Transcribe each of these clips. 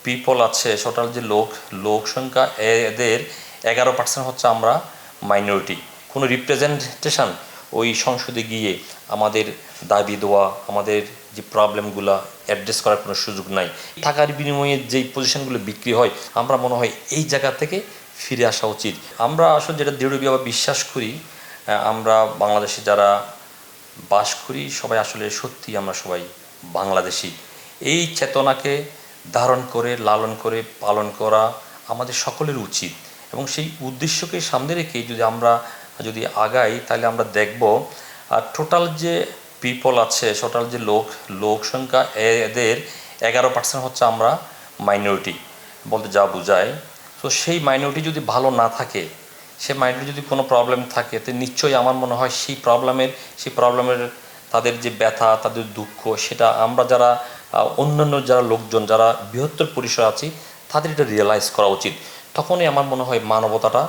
People আছে, total যে লোক সংখ্যা এদের 11% হচ্ছে আমরা মাইনরিটি। কোনো রিপ্রেজেন্টেশন ওই সংসদে গিয়ে আমাদের দাবি দেওয়া, আমাদের যে প্রবলেমগুলো অ্যাড্রেস করার কোনো সুযোগ নাই। টাকার বিনিময়ে যেই পজিশনগুলো বিক্রি হয়, আমরা মনে হয় এই জায়গা থেকে ফিরে আসা উচিত। আমরা আসলে যেটা দৃঢ়ভাবে বিশ্বাস করি, আমরা বাংলাদেশে যারা বাস করি সবাই আসলে সত্যি আমরা সবাই বাংলাদেশি। এই চেতনাকে ধারণ করে লালন করে পালন করা আমাদের সকলের উচিত, এবং সেই উদ্দেশ্যকে সামনে রেখে যদি আগাই, তাহলে আমরা দেখব টোটাল যে পিপল আছে, টোটাল যে লোক সংখ্যা এদের 11% হচ্ছে আমরা মাইনরিটি বলতে যা বোঝায়। তো সেই মাইনরিটি যদি ভালো না থাকে, সে মাইন্ডে যদি কোনো প্রবলেম থাকে, তো নিশ্চয়ই আমার মনে হয় সেই প্রবলেমের তাদের যে ব্যথা, তাদের দুঃখ, সেটা আমরা যারা অন্যান্য যারা লোকজন যারা বৃহত্তর পরিসরে আছি, তাদের এটা রিয়েলাইজ করা উচিত। তখনই আমার মনে হয় মানবতাটা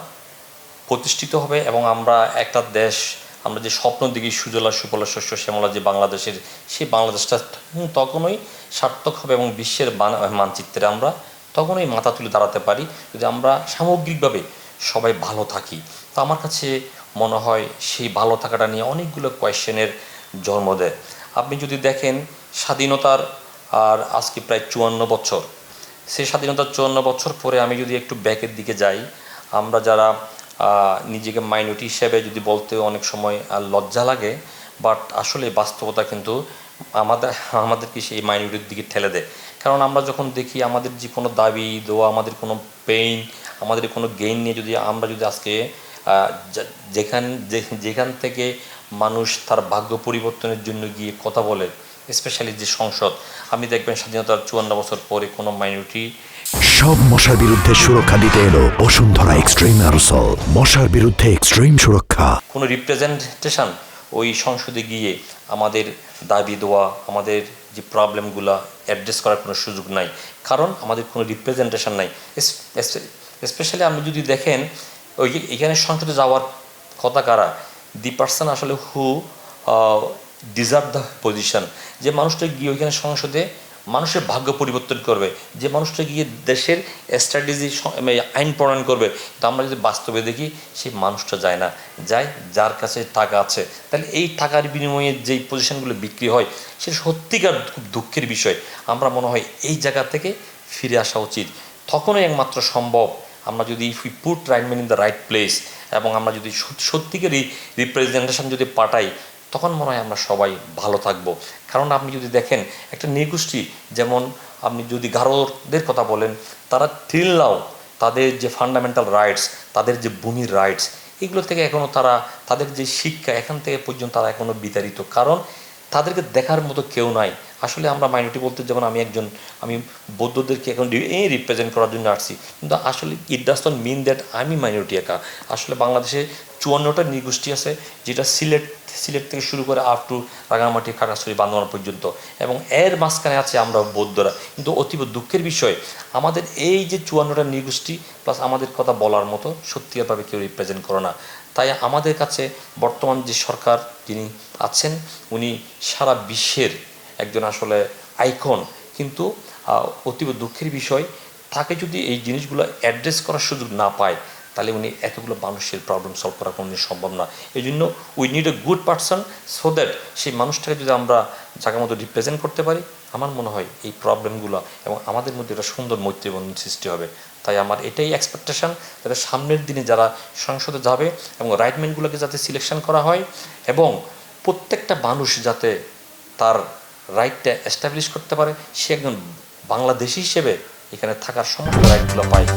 প্রতিষ্ঠিত হবে, এবং আমরা একটা দেশ, আমরা যে স্বপ্ন দেখি সুজলা সুফলা শস্য শ্যামলা যে বাংলাদেশের, সেই বাংলাদেশটা তখনই সার্থক হবে, এবং বিশ্বের মানচিত্রে আমরা তখনই মাথা তুলে দাঁড়াতে পারি, যদি আমরা সামগ্রিকভাবে সবাই ভালো থাকি। তো আমার কাছে মনে হয় সেই ভালো থাকাটা নিয়ে অনেকগুলো কোয়েশ্চেনের জন্ম দেয়। আপনি যদি দেখেন স্বাধীনতার আর আজকে প্রায় 54 বছর, সেই স্বাধীনতার 54 বছর পরে আমি যদি একটু ব্যাকের দিকে যাই, আমরা যারা নিজেকে মাইনরিটি হিসেবে যদি বলতে অনেক সময় লজ্জা লাগে, বাট আসলে বাস্তবতা কিন্তু আমাদেরকে সেই মাইনরিটির দিকে ঠেলে দেয়। কারণ আমরা যখন দেখি আমাদের যে কোনো দাবি দেওয়া, আমাদের কোনো পেইন, আমাদের কোনো গেইন নিয়ে আমরা যদি আজকে যেখান থেকে মানুষ তার ভাগ্য পরিবর্তনের জন্য গিয়ে কথা বলে, স্পেশালি যে সংসদ, আপনি দেখবেন স্বাধীনতার 54 বছর পরে কোনো মাইনরিটি। সব মশার বিরুদ্ধে সুরক্ষা দিতে এলো বসুন্ধরা এক্সট্রিম অ্যারোসল, মশার বিরুদ্ধে এক্সট্রিম সুরক্ষা। কোনো রিপ্রেজেন্টেশন ওই সংসদে গিয়ে আমাদের দাবি দেওয়া, আমাদের যে প্রবলেমগুলো অ্যাড্রেস করার কোনো সুযোগ নাই, কারণ আমাদের কোনো রিপ্রেজেন্টেশন নাই। স্পেশালি আপনি যদি দেখেন এখানে সংসদে যাওয়ার কথা কারা, দি পারসন আসলে হু ডিজার্ভ দ্য পজিশন, যে মানুষটা গিয়ে ওইখানে সংসদে মানুষের ভাগ্য পরিবর্তন করবে, যে মানুষটা গিয়ে দেশের স্ট্র্যাটেজি আইন প্রণয়ন করবে। তো আমরা যদি বাস্তবে দেখি সেই মানুষটা যায় না, যায় যার কাছে টাকা আছে। তাহলে এই টাকার বিনিময়ে যেই পজিশনগুলো বিক্রি হয়, সেটা সত্যিকার খুব দুঃখের বিষয়। আমরা মনে হয় এই জায়গা থেকে ফিরে আসা উচিত। তখনই একমাত্র সম্ভব আমরা যদি if we put right man in the right place, এবং আমরা যদি সত্যিকারই রিপ্রেজেন্টেশন যদি পাঠাই, তখন মনে হয় আমরা সবাই ভালো থাকবো। কারণ আপনি যদি দেখেন একটা নৃগোষ্ঠী, যেমন আপনি যদি গারোদের কথা বলেন, তারা টিল নাও তাদের যে ফান্ডামেন্টাল রাইটস, তাদের যে ভূমির রাইটস, এগুলো থেকে এখনও তাদের যে শিক্ষা, এখান থেকে পর্যন্ত তারা এখনও বিতাড়িত, কারণ তাদেরকে দেখার মতো কেউ নাই। আসলে আমরা মাইনরিটি বলতে, যেমন আমি বৌদ্ধদেরকে এখন রিপ্রেজেন্ট করার জন্য আসছি, কিন্তু আসলে it does not mean that আমি মাইনরিটি একা। আসলে বাংলাদেশে 54টা নৃগোষ্ঠী আছে, যেটা সিলেট থেকে শুরু করে আপ টু রাঙামাটি, খাগড়াছড়ি, বান্দরবান পর্যন্ত, এবং এর মাঝখানে আছে আমরা বৌদ্ধরা। কিন্তু অতীব দুঃখের বিষয়, আমাদের এই যে 54টা নৃগোষ্ঠী প্লাস আমাদের কথা বলার মতো সত্যিকারভাবে কেউ রিপ্রেজেন্ট করে না। তাই আমাদের কাছে বর্তমান যে সরকার যিনি আছেন, উনি সারা বিশ্বের একজন আসলে আইকন, কিন্তু অতীব দুঃখের বিষয়, তাকে যদি এই জিনিসগুলো অ্যাড্রেস করার সুযোগ না পায়, তাহলে উনি এতগুলো মানুষের প্রবলেম সলভ করা কোনোদিন সম্ভব না। এই জন্য we need a good person, so that সেই মানুষটাকে যদি আমরা জায়গা মতো রিপ্রেজেন্ট করতে পারি, আমার মনে হয় এই প্রবলেমগুলো এবং আমাদের মধ্যে একটা সুন্দর মৈত্রী বন্ধন সৃষ্টি হবে। তাই আমার এটাই এক্সপেকটেশন, যাতে সামনের দিনে যারা সংসদে যাবে এবং রাইটম্যানগুলোকে যাতে সিলেকশন করা হয়, এবং প্রত্যেকটা মানুষ যাতে তার রাইটটা এস্টাবলিশ করতে পারে, সে একজন বাংলাদেশি হিসেবে এখানে থাকার সমস্ত রাইটগুলো পায়।